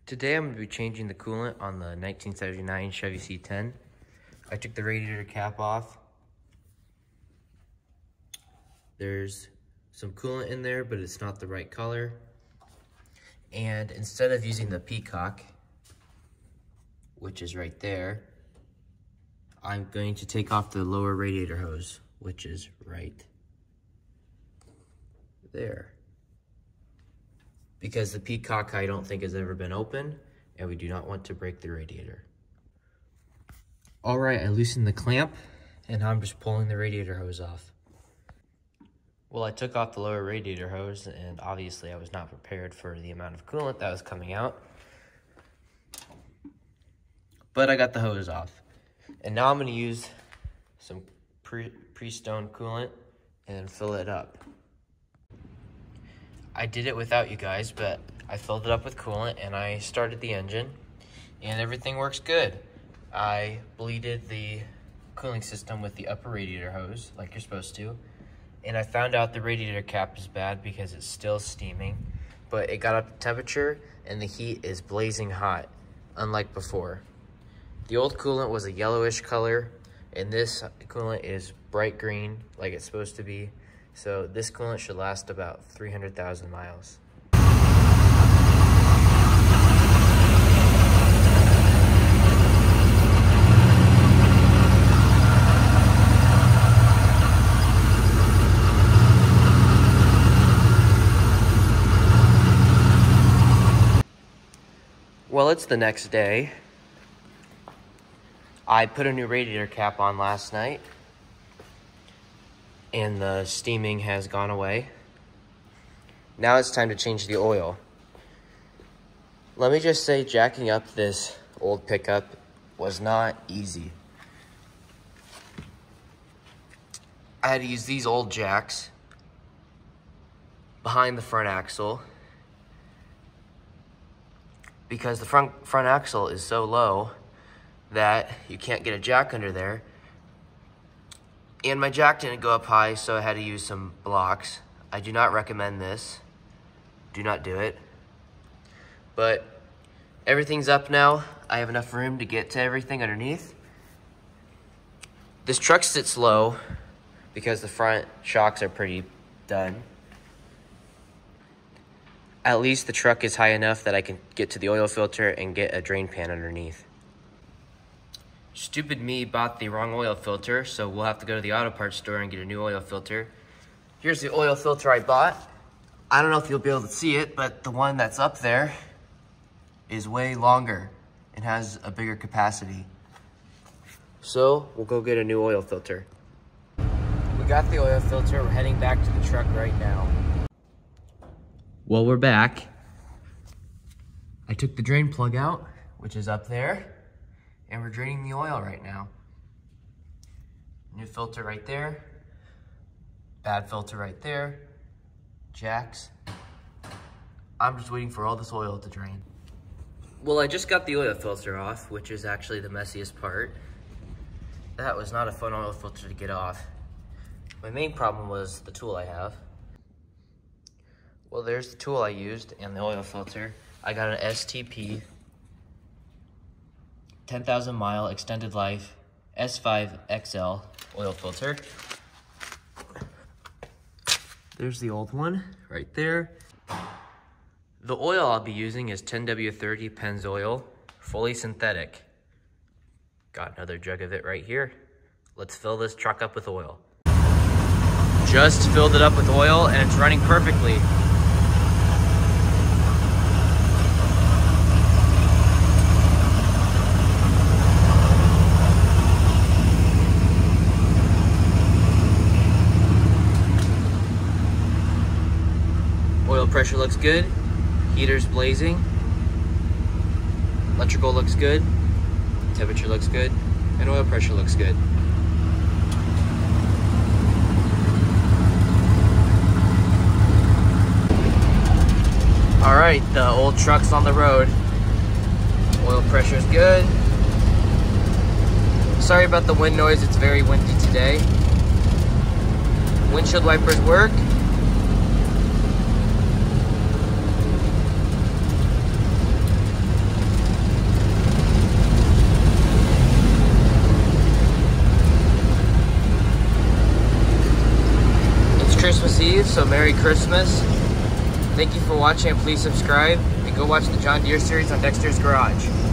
Today I'm going to be changing the coolant on the 1979 Chevy C10. I took the radiator cap off. There's some coolant in there, but it's not the right color. And instead of using the peacock, which is right there, I'm going to take off the lower radiator hose, which is right there. Because the peacock I don't think has ever been open, and we do not want to break the radiator. All right, I loosened the clamp, and now I'm just pulling the radiator hose off. Well, I took off the lower radiator hose, and obviously I was not prepared for the amount of coolant that was coming out. But I got the hose off. And now I'm gonna use some pre-stone coolant and fill it up. I did it without you guys, but I filled it up with coolant and I started the engine and everything works good. I bleeded the cooling system with the upper radiator hose like you're supposed to. And I found out the radiator cap is bad because it's still steaming, but it got up to temperature and the heat is blazing hot, unlike before. The old coolant was a yellowish color and this coolant is bright green like it's supposed to be. So this coolant should last about 300,000 miles. Well, it's the next day. I put a new radiator cap on last night, and the steaming has gone away. Now it's time to change the oil. Let me just say, jacking up this old pickup was not easy. I had to use these old jacks behind the front axle because the front axle is so low that you can't get a jack under there. And my jack didn't go up high, so I had to use some blocks. I do not recommend this. Do not do it. But everything's up now. I have enough room to get to everything underneath. This truck sits low because the front shocks are pretty done. At least the truck is high enough that I can get to the oil filter and get a drain pan underneath. Stupid me bought the wrong oil filter, so we'll have to go to the auto parts store and get a new oil filter. Here's the oil filter I bought. I don't know if you'll be able to see it, but the one that's up there is way longer and has a bigger capacity. So we'll go get a new oil filter. We got the oil filter, we're heading back to the truck right now. Well, we're back. I took the drain plug out, which is up there. And we're draining the oil right now. New filter right there. Bad filter right there. Jacks. I'm just waiting for all this oil to drain. Well, I just got the oil filter off, which is actually the messiest part. That was not a fun oil filter to get off. My main problem was the tool I have. Well, there's the tool I used and the oil filter. I got an STP 10,000 mile extended life S5 XL oil filter. There's the old one right there. The oil I'll be using is 10W30 Pennzoil, fully synthetic. Got another jug of it right here. Let's fill this truck up with oil. Just filled it up with oil and it's running perfectly. Oil pressure looks good, heater's blazing, electrical looks good, temperature looks good, and oil pressure looks good. All right, the old truck's on the road. Oil pressure's good. Sorry about the wind noise, it's very windy today. Windshield wipers work. Deere, so Merry Christmas. Thank you for watching, and please subscribe and go watch the John Deere series on Dexter's Garage.